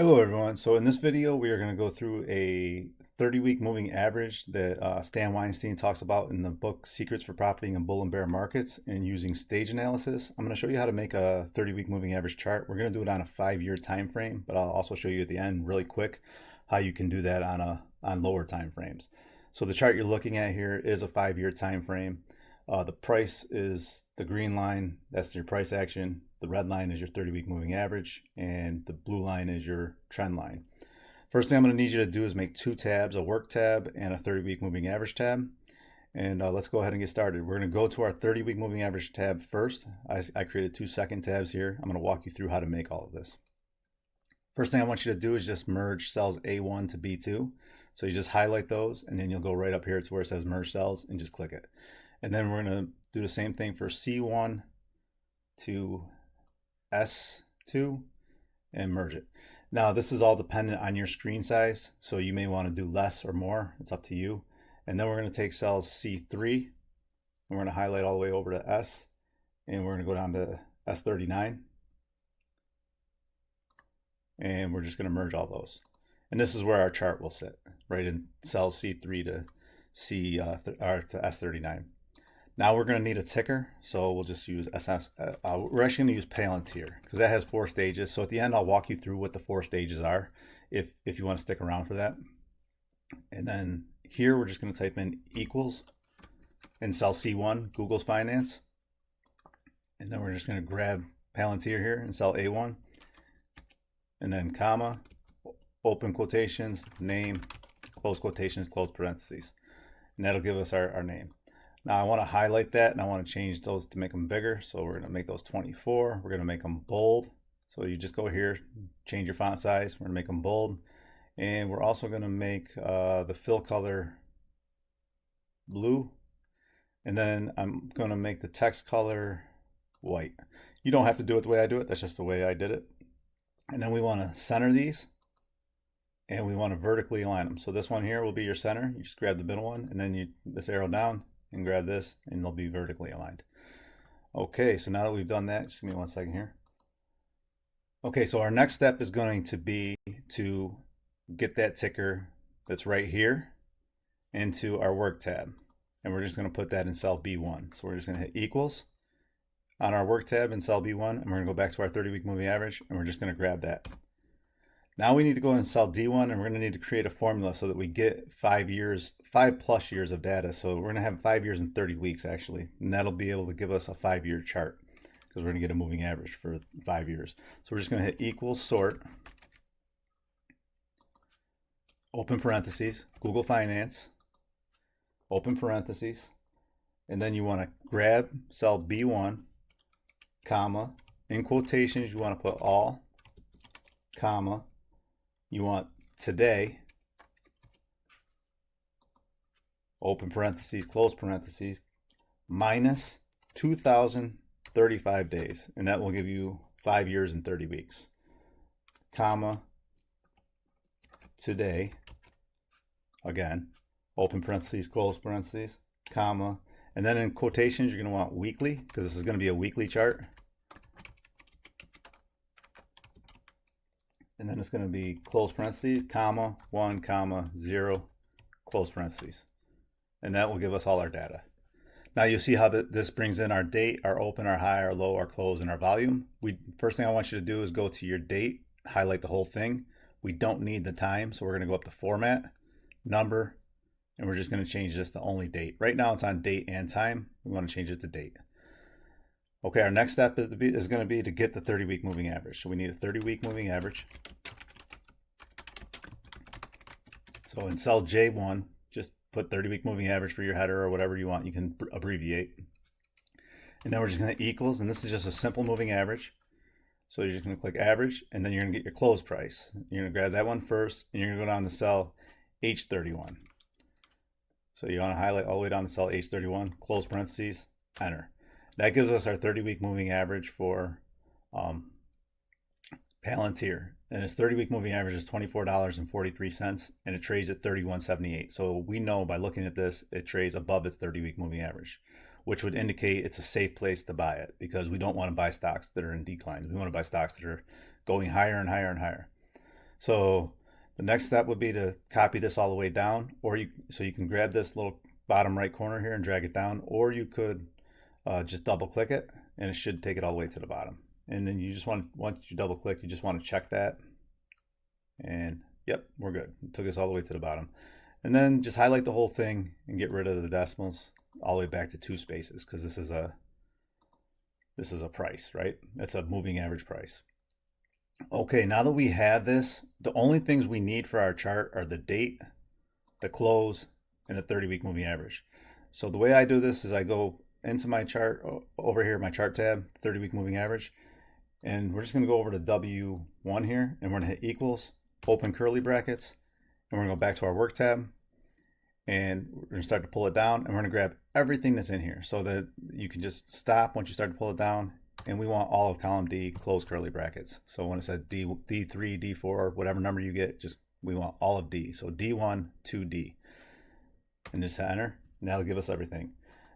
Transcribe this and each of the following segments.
Hello everyone. So in this video, we are going to go through a 30-week moving average that Stan Weinstein talks about in the book Secrets for Profiting in Bull and Bear Markets, and using stage analysis. I'm going to show you how to make a 30-week moving average chart. We're going to do it on a 5-year time frame, but I'll also show you at the end really quick how you can do that on lower time frames. So the chart you're looking at here is a 5-year time frame. The price is the green line, that's your price action. The red line is your 30-week moving average, and the blue line is your trend line. First thing I'm going to need you to do is make 2 tabs, a work tab and a 30-week moving average tab. And let's go ahead and get started. We're going to go to our 30-week moving average tab first. I created 2 second tabs here. I'm going to walk you through how to make all of this. First thing I want you to do is just merge cells A1 to B2. So you just highlight those, and then you'll go right up here to where it says merge cells and just click it. And then we're going to do the same thing for C1 to S2 and merge it. Now this is all dependent on your screen size, so you may want to do less or more. It's up to you. And then we're going to take cells C3 and we're going to highlight all the way over to S, and we're going to go down to S39, and we're just going to merge all those. And this is where our chart will sit, right in cell C3 to to S39. Now we're going to need a ticker, so we'll just use SS. We're actually going to use Palantir because that has 4 stages. So at the end, I'll walk you through what the 4 stages are if you want to stick around for that. And then here we're just going to type in equals in cell C1, Google's finance. And then we're just going to grab Palantir here in cell A1. And then comma, open quotations, name, close quotations, close parentheses. And that'll give us our name. Now I want to highlight that, and I want to change those to make them bigger. So we're going to make those 24. We're going to make them bold. So you just go here, change your font size. We're going to make them bold. And we're also going to make the fill color blue. And then I'm going to make the text color white. You don't have to do it the way I do it. That's just the way I did it. And then we want to center these, and we want to vertically align them. So this one here will be your center. You just grab the middle one, and then this arrow down and grab this, and they'll be vertically aligned. Okay, so now that we've done that, just give me 1 second here. Okay, so our next step is going to be to get that ticker that's right here into our work tab. And we're just going to put that in cell B1. So we're just going to hit equals on our work tab in cell B1, and we're going to go back to our 30-week moving average, and we're just going to grab that. Now we need to go in cell D1, and we're going to need to create a formula so that we get 5+ years of data. So we're going to have 5 years and 30 weeks actually, and that'll be able to give us a 5-year chart because we're going to get a moving average for 5 years. So we're just going to hit equals sort, open parentheses, Google Finance, open parentheses, and then you want to grab cell B1, comma, in quotations you want to put all, comma, you want today, open parentheses, close parentheses, minus 2,035 days, and that will give you 5 years and 30 weeks, comma, today, again, open parentheses, close parentheses, comma, and then in quotations you're going to want weekly because this is going to be a weekly chart. And then it's going to be close parentheses, comma, 1, comma, 0, close parentheses. And that will give us all our data. Now you'll see how this brings in our date, our open, our high, our low, our close, and our volume. First thing I want you to do is go to your date, highlight the whole thing. We don't need the time, so we're going to go up to format, number, and we're just going to change this to only date. Right now it's on date and time. We want to change it to date. Okay, our next step is going to be to get the 30-week moving average. So we need a 30-week moving average. So in cell J1, just put 30-week moving average for your header or whatever you want. You can abbreviate. And then we're just going to equals, and this is just a simple moving average. So you're just going to click average, and then you're going to get your close price. You're going to grab that one first, and you're going to go down to cell H31. So you want to highlight all the way down to cell H31, close parentheses, enter. That gives us our 30-week moving average for Palantir. And its 30-week moving average is $24.43, and it trades at 31.78. So we know by looking at this, it trades above its 30-week moving average, which would indicate it's a safe place to buy it because we don't want to buy stocks that are in decline. We want to buy stocks that are going higher and higher and higher. So the next step would be to copy this all the way down, or you can grab this little bottom right corner here and drag it down, or you could just double click it and it should take it all the way to the bottom. And then you just once you double click, you just want to check that. And yep, we're good. It took us all the way to the bottom. And then just highlight the whole thing and get rid of the decimals all the way back to 2 spaces, because this is a price, right? That's a moving average price. Okay, now that we have this, the only things we need for our chart are the date, the close, and the 30-week moving average. So the way I do this is I go into my chart over here, my chart tab, 30-week moving average, and we're just going to go over to W1 here, and we're going to hit equals, open curly brackets, and we're going to go back to our work tab, and we're going to start to pull it down, and we're going to grab everything that's in here so that you can just stop once you start to pull it down. And we want all of column D, close curly brackets. So when it says D3, D4, whatever number you get, we want all of D. So D1 to D. And just hit enter. And that'll give us everything.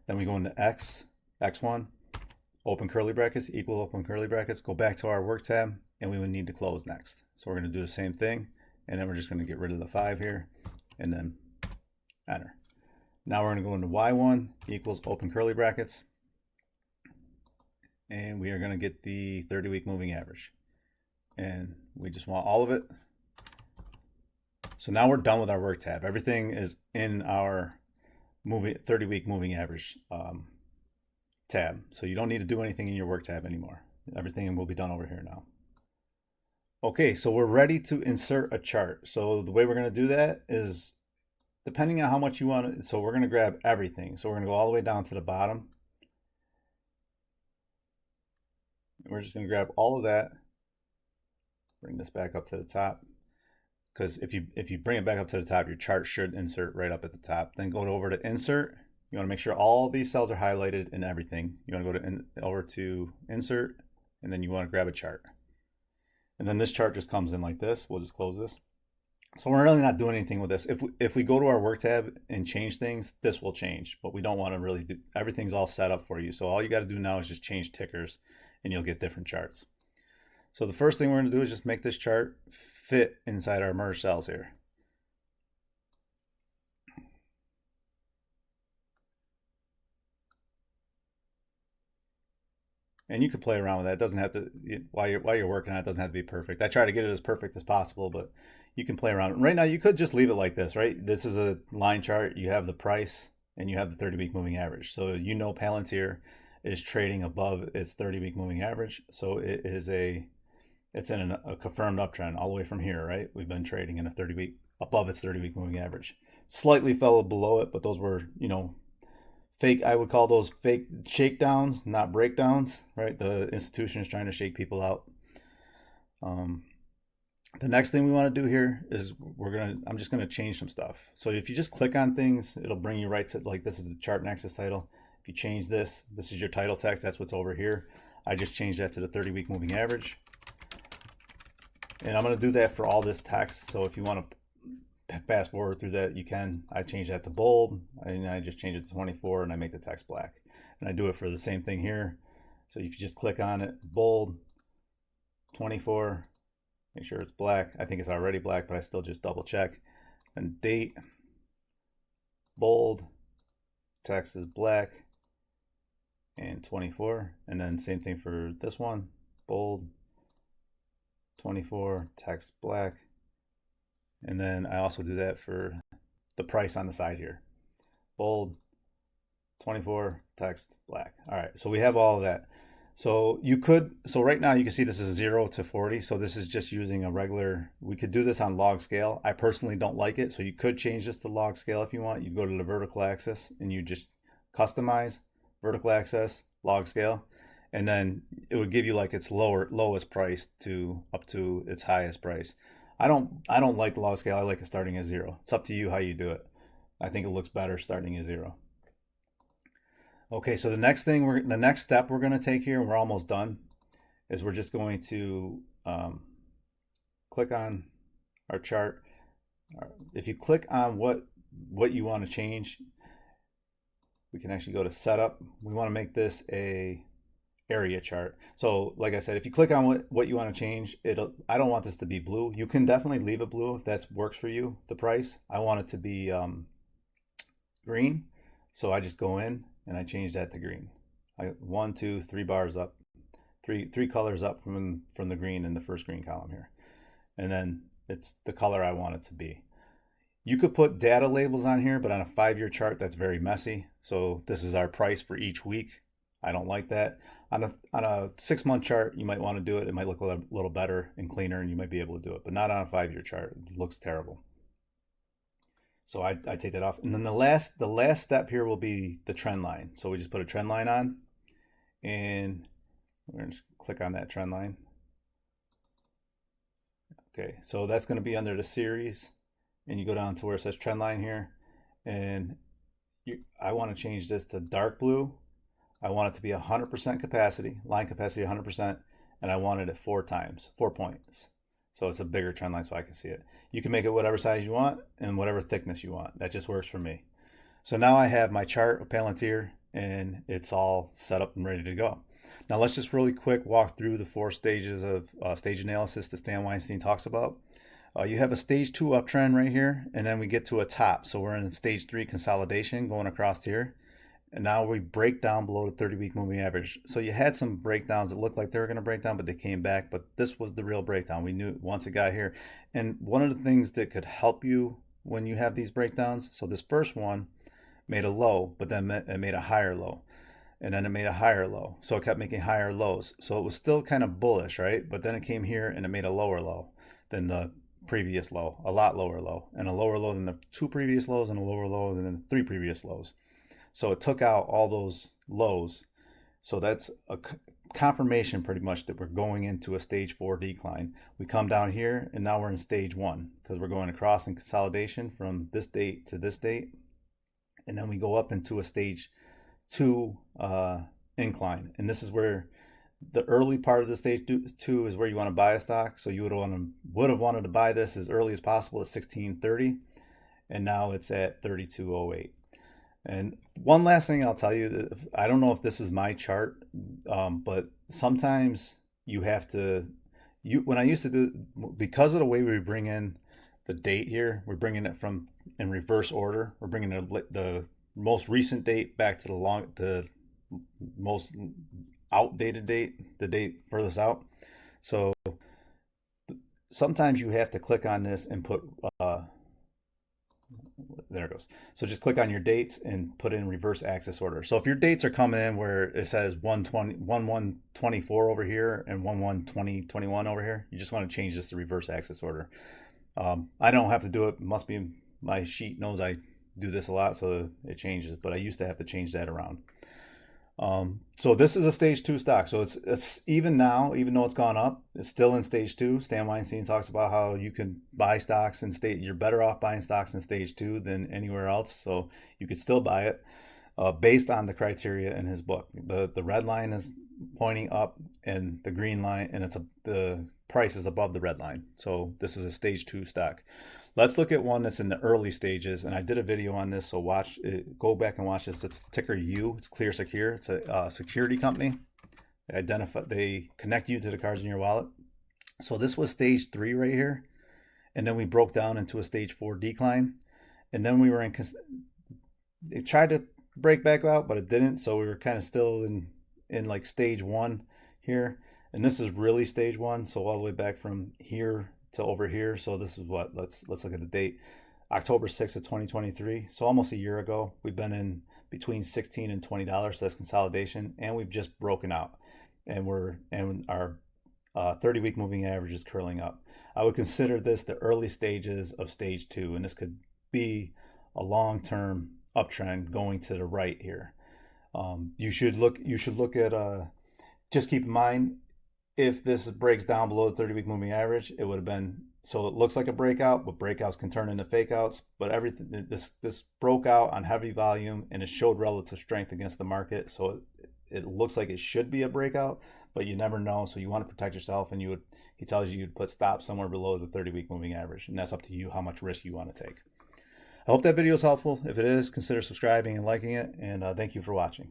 Then we go into X1, open curly brackets, equal open curly brackets, go back to our work tab, and we would need to close next. So we're going to do the same thing. And then we're just going to get rid of the 5 here, and then enter. Now we're going to go into Y1 equals open curly brackets. And we are going to get the 30-week moving average. And we just want all of it. So now we're done with our work tab. Everything is in our 30-week moving average tab. So you don't need to do anything in your work tab anymore. Everything will be done over here now. Okay, so we're ready to insert a chart. So the way we're going to do that is depending on how much you want it. So we're going to grab everything. So we're going to go all the way down to the bottom. We're just going to grab all of that, bring this back up to the top, because if you bring it back up to the top, your chart should insert right up at the top. Then go over to insert. You want to make sure all these cells are highlighted and everything. You want to go over to insert, and then you want to grab a chart. And then this chart just comes in like this. We'll just close this. So we're really not doing anything with this. If we go to our work tab and change things, this will change, but we don't want to really do, everything's all set up for you. So all you got to do now is just change tickers, and you'll get different charts. So the first thing we're going to do is just make this chart fit inside our merge cells here. And you can play around with that. It doesn't have to, while you're working on it, it doesn't have to be perfect. I try to get it as perfect as possible, but you can play around. Right now, you could just leave it like this, right? This is a line chart. You have the price and you have the 30-week moving average. So you know Palantir is trading above its 30-week moving average. So it's in a confirmed uptrend all the way from here, right? We've been trading in a 30-week above its 30-week moving average. Slightly fell below it, but those were, fake. I would call those fake shakedowns, not breakdowns, right? The institution is trying to shake people out. The next thing we want to do here is I'm just gonna change some stuff. So if you just click on things, it'll bring you right to, like, this is the chart and axis title. If you change this is your title text. That's what's over here. I just changed that to the 30-week moving average. And I'm going to do that for all this text. So if you want to fast forward through that, you can. I change that to bold, and I just change it to 24, and I make the text black. And I do it for the same thing here. So if you just click on it, bold, 24, make sure it's black. I think it's already black, but I still just double check. And date, bold, text is black, and 24. And then same thing for this one, bold, 24, text black. And then I also do that for the price on the side here. Bold, 24, text black. All right, so we have all of that. So right now you can see this is 0 to 40. So this is just using a regular, we could do this on log scale. I personally don't like it. So you could change this to log scale if you want. You go to the vertical axis and you just customize vertical axis, log scale. And then it would give you like its lowest price to up to its highest price. I don't like the log scale. I like it starting at 0. It's up to you how you do it. I think it looks better starting at 0. Okay, so the next step we're going to take here, and we're almost done, is we're just going to click on our chart. If you click on what you want to change, we can actually go to setup. We want to make this a area chart. So like I said, if you click on what you want to change, I don't want this to be blue. You can definitely leave it blue if that works for you, the price. I want it to be green. So I just go in and I change that to green. One, two, 3 bars up, three colors up from the green in the first green column here. And then it's the color I want it to be. You could put data labels on here, but on a 5-year chart, that's very messy. So this is our price for each week. I don't like that. On a 6-month chart, you might want to do it. It might look a little better and cleaner, and you might be able to do it, but not on a 5-year chart. It looks terrible. So I take that off. And then the last step here will be the trend line. So we just put a trend line on, and we're going to click on that trend line. Okay, so that's going to be under the series, and you go down to where it says trend line here, and I want to change this to dark blue. I want it to be 100% capacity, line capacity 100%, and I want it at 4 points. So it's a bigger trend line so I can see it. You can make it whatever size you want and whatever thickness you want. That just works for me. So now I have my chart of Palantir, and it's all set up and ready to go. Now let's just really quick walk through the 4 stages of stage analysis that Stan Weinstein talks about. You have a stage 2 uptrend right here, and then we get to a top. So we're in stage 3 consolidation going across here. And now we break down below the 30-week moving average. So you had some breakdowns that looked like they were going to break down, but they came back. But this was the real breakdown. We knew once it got here. And one of the things that could help you when you have these breakdowns, so this first one made a low, but then it made a higher low. And then it made a higher low. So it kept making higher lows. So it was still kind of bullish, right? But then it came here and it made a lower low than the previous low, a lot lower low, and a lower low than the 2 previous lows, and a lower low than the 3 previous lows. So it took out all those lows. So that's a confirmation pretty much that we're going into a stage 4 decline. We come down here and now we're in stage 1 because we're going across in consolidation from this date to this date. And then we go up into a stage 2 incline. And this is where the early part of the stage 2 is where you want to buy a stock. So you would have wanted to buy this as early as possible at 1630. And now it's at 3208. And one last thing I'll tell you, I don't know if this is my chart, but sometimes you have to, when I used to do, because of the way we bring in the date here, we're bringing it from in reverse order. We're bringing the most recent date back to the most outdated date, the date furthest out. So sometimes you have to click on this and put, there it goes. So just click on your dates and put in reverse axis order. So if your dates are coming in where it says 1/1/24 over here and 1/1/2021 over here, you just want to change this to reverse axis order. I don't have to do it. Must be my sheet knows I do this a lot, so it changes. But I used to have to change that around. So this is a stage 2 stock. So it's even now, even though it's gone up, it's still in stage 2. Stan Weinstein talks about how you can buy stocks in stage. You're better off buying stocks in stage 2 than anywhere else. So you could still buy it based on the criteria in his book. The red line is pointing up, and the green line, and the price is above the red line. So this is a stage 2 stock. Let's look at one that's in the early stages, and I did a video on this, so watch it, go back and watch this. It's ticker U. It's Clear Secure. It's a security company. They connect you to the cards in your wallet. So this was stage 3 right here, and then we broke down into a stage 4 decline, and then we were in. It tried to break back out, but it didn't. So we were kind of still in like stage 1 here, and this is really stage 1. So all the way back from here to over here. So this is what, let's look at the date, October 6th of 2023. So almost a year ago. We've been in between $16 and $20. So that's consolidation, and we've just broken out, and our 30-week moving average is curling up. I would consider this the early stages of stage 2, and this could be a long-term uptrend going to the right here. You should look at just keep in mind, if this breaks down below the 30-week moving average, it would have been, so it looks like a breakout, but breakouts can turn into fake outs. But everything, this broke out on heavy volume, and it showed relative strength against the market. So it looks like it should be a breakout, but you never know. So you want to protect yourself, and he tells you you'd put stops somewhere below the 30-week moving average, and that's up to you how much risk you want to take. I hope that video is helpful. If it is, consider subscribing and liking it, and thank you for watching.